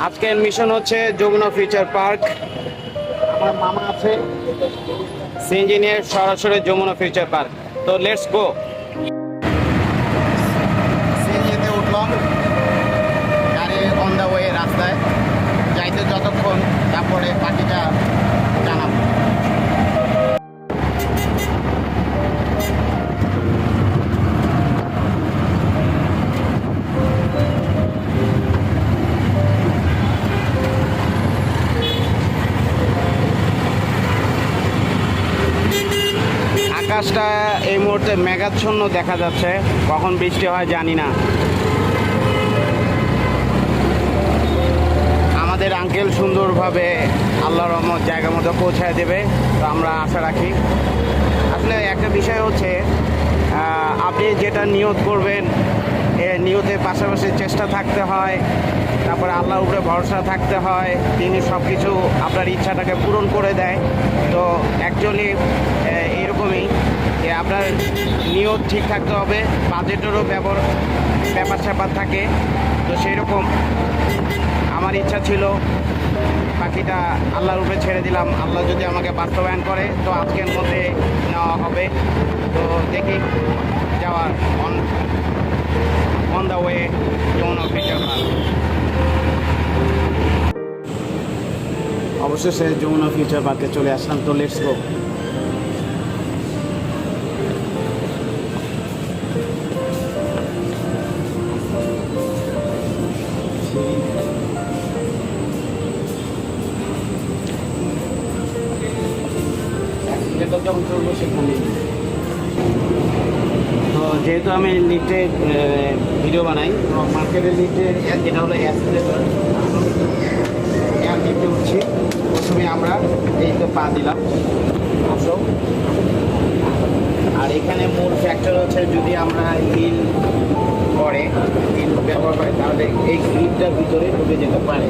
আজকের মিশন হচ্ছে Jamuna future park. আমার মামা আছে ইঞ্জিনিয়ার, সরাসরি যমুনা ফিউচার পার্ক। তো লেটস গো। সিএনজিতে উঠলাম, গাড়ি অন দ্য ওয়ে, রাস্তায় যাইতে যতক্ষণ, তারপরে বাকিটা জানাবো। আকাশটা এই মুহূর্তে মেঘাচ্ছন্ন দেখা যাচ্ছে, কখন বৃষ্টি হয় জানি না। আমাদের আঙ্কেল সুন্দরভাবে আল্লাহর রহমত জায়গা মতো পৌঁছায় দেবে, তো আমরা আশা রাখি। আসলে একটা বিষয় হচ্ছে, আপনি যেটা নিয়ত করবেন, নিয়তের পাশাপাশি চেষ্টা থাকতে হয়, তারপরে আল্লাহর উপরে ভরসা থাকতে হয়, তিনি সব কিছু আপনার ইচ্ছাটাকে পূরণ করে দেয়। তো অ্যাকচুয়ালি এরকমই যে আপনার নিয়ত ঠিক থাকতে হবে, বাজেটেরও ব্যাপার স্যাপার থাকে। তো সেই রকম আমার ইচ্ছা ছিল, বাকিটা আল্লাহর উপরে ছেড়ে দিলাম। আল্লাহ যদি আমাকে বাস্তবায়ন করে তো আজকের মধ্যে নেওয়া হবে। তো দেখি, যাওয়ার on the way Jamuna future park. অবশেষে যমুনা ফিউচার পার্কে চলে আসলাম। তো লেটস গো। যখন চলবো সেখানে, তো যেহেতু আমি লিফটে ভিডিও বানাই, মার্কেটের লিফটে যেটা হলো লিফটে উঠছি। প্রথমে আমরা এই তো পা দিলাম অবশ্য। আর এখানে মূল ফ্যাক্টর হচ্ছে, যদি আমরা হিল ব্যবহার করে তাহলে এই গ্রিপটার ভিতরে ঢুকে যেতে পারে।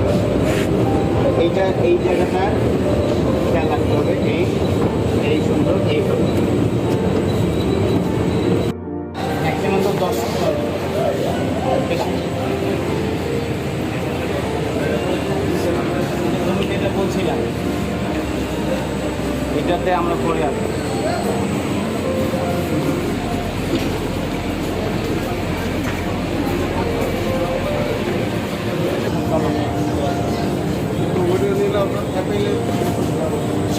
এই জায়গাটা খেয়াল রাখতে হবে। এই সুন্দর, এই ম্যাক্সিমাম তো 10 যেটা বলছিলাম, এটাতে আমরা পড়ে আসি।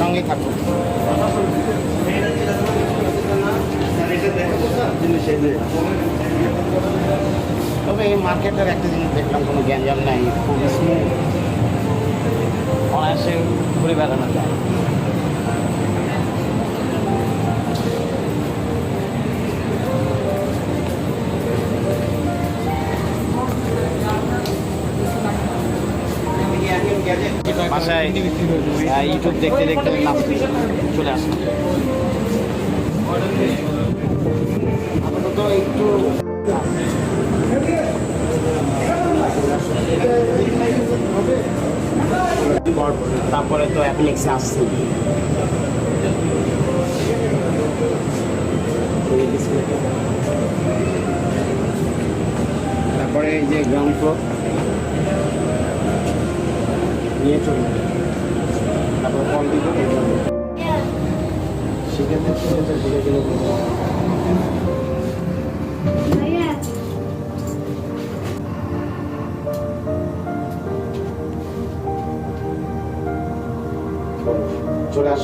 সঙ্গে থাকুন। তবে এই মার্কেটের একটা জিনিস দেখলাম, কোনো গ্যাঞ্জাম নাই, খুব স্মুথ, অনায়াসে ঘুরে বেড়ানো যায়। বাসায় ইউটিউব দেখতে দেখতে লাস্টে চলে আসলাম। আপাতত একটু তারপরে তো অ্যাপ্লিক্সে আসছি। তারপরে এই যে গ্রাউন্ড ফ্লোর নিয়ে চলবে, তারপর কল দিব, সেক্ষেত্রে ঘুরে গেলে চলে আস।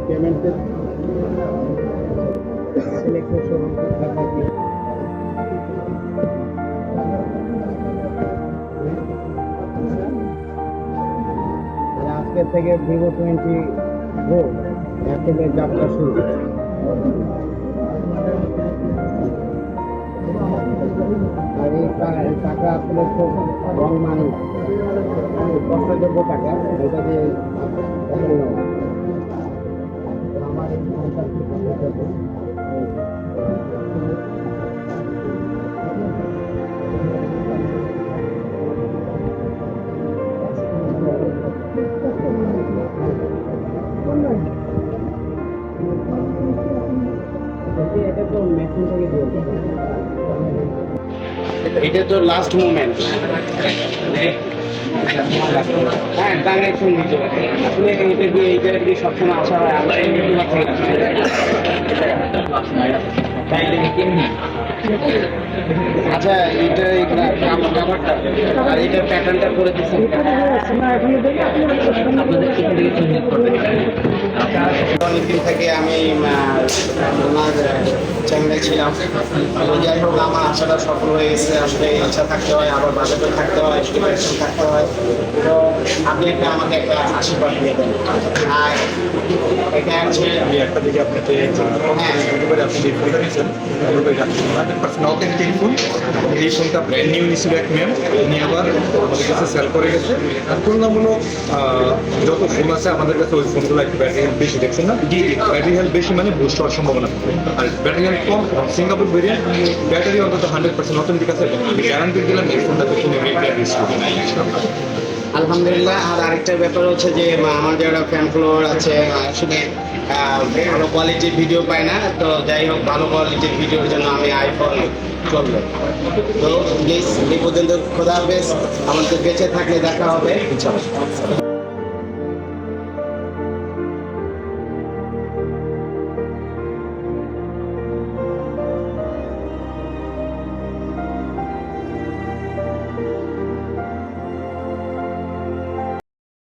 পেমেন্টের আজকের থেকে ভিভো 20 প্রো অ্যাপেলের যাত্রা শুরু। আর এই টাকা আসলে খুব রং মানুষ, কষ্টযোগ্য টাকা, এটা দিয়ে এটা তো লাস্ট মুভমেন্ট। হ্যাঁ, ট্রানজাকশন দিতে পারে। আসলে এইটা দিয়ে সবসময় আসা হয় আমরা এই আচ্ছা, এটা কাভারটা আর এটার প্যাটার্নটা করে দিচ্ছেন অনেকদিন থেকে আমি ওনার চ্যানেলে ছিলাম। তো যাই হোক, আমার আশাটা সফল হয়ে গেছে। আসলে ইচ্ছা থাকতে হয়, আবার বাজেটও থাকতে হয়, ডিরেকশন থাকতে হয়। তো আপনি আমাকে একটা আশীর্বাদ দিয়ে দেন। আর এটা হচ্ছে আমি একটা দিকে আপনাকে ইউটিউবে আপনি যে ফোনটা নিয়েছেন 100% অথেন্টিক ফোন। এই ফোনটা brand new issue back ma'am উনি আবার আমাদের কাছে সেল করে গেছে। আর তুলনামূলক যত ফোন আছে আমাদের কাছে ওই ফোনগুলো একটু ব্যাটারি হেলথ বেশি, দেখছেন না? ব্যাটারি হেলথ বেশি মানে বুস্ট হওয়ার সম্ভাবনা। আর ব্যাটারি হেলথ কম, সিঙ্গাপুর ভেরিয়েন্ট ব্যাটারি অন্তত 100% অথেন্টিক আছে। গ্যারান্টি দিলাম এই ফোনটাতে কোনো রিপেয়ার ইস্যু নেই। আলহামদুলিল্লাহ। আর আরেকটা ব্যাপার হচ্ছে যে আমার যারা ফ্যান ফলোয়ার আছে আসলে ভালো কোয়ালিটির ভিডিও পায় না। তো যাই হোক, ভালো কোয়ালিটির ভিডিওর জন্য আমি আইফোন চলবে। তো এই পর্যন্ত খোদা হাফেজ। আমাদের বেঁচে থাকলে দেখা হবে।